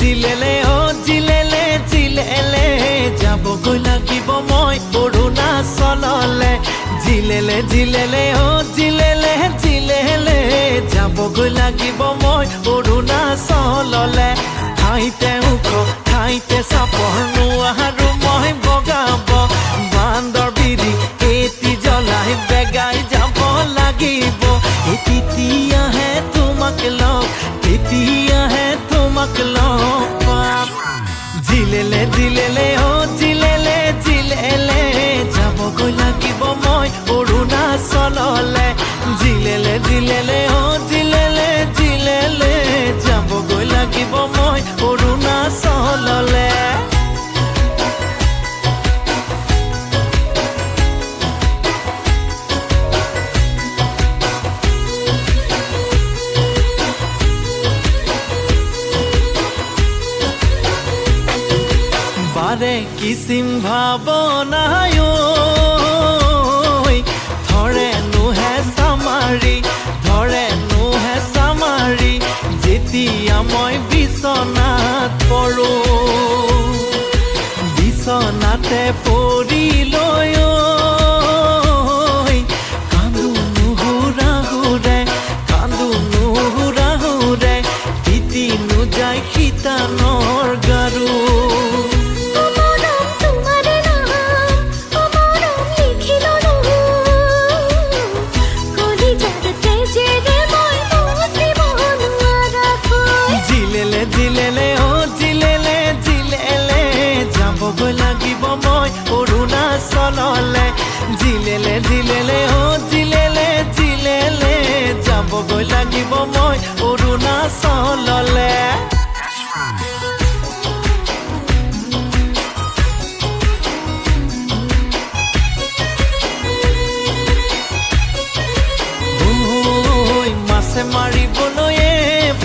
জিলেলে অ জিলেলে জিলেলে যাবগৈ লাগিব মই অৰুণাচললে জিলেলে জিলেলে অ জিলেলে জিলেলে যাবগৈ লাগিব মই অৰুণাচললে ঠাইতে ওখ ঠাইতে চাপৰ নোৱাৰো মই বগাব বান্দৰ বিৰি এটি জ্বলাই বেগাই যাব লাগিব তেতিয়াহে তোমাক লগ তেতিয়াহে তোমাক লগ পাম জিলেলে জিলেলে অ জিলেলে জিলেলে যাবগৈ লাগিব মই অৰুণাচললে জিলেলে জিলেলে অ জিলেলে জিলেলে যাবগৈ লাগিব মই অৰুণাচললে বাৰে কিসিম ভাবনায় ধৰে নুহে সামাৰি যেতিয়া মই বিছনাত পৰো বিছনাতে পৰি লৈ কান্দো নুহুৰা হুৰে তিতি নুযায় শীতানৰ গাৰু জিলেলে অ জিলেলে জিলেলে যাবগৈ লাগিব মই অৰুণাচললে জিলেলে জিলেলে অ জিলেলে জিলেলে যাবগৈ লাগিব মই অৰুণাচললে মাছে মাৰিবলৈয়ে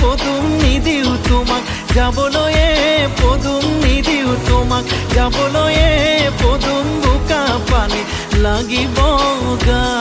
পদুম নিদিওঁ তোমাক যাবলৈয়ে পদুম নিদিওঁ তোমাক যাবলৈয়ে পদুম বোকা পানী লাগিব গা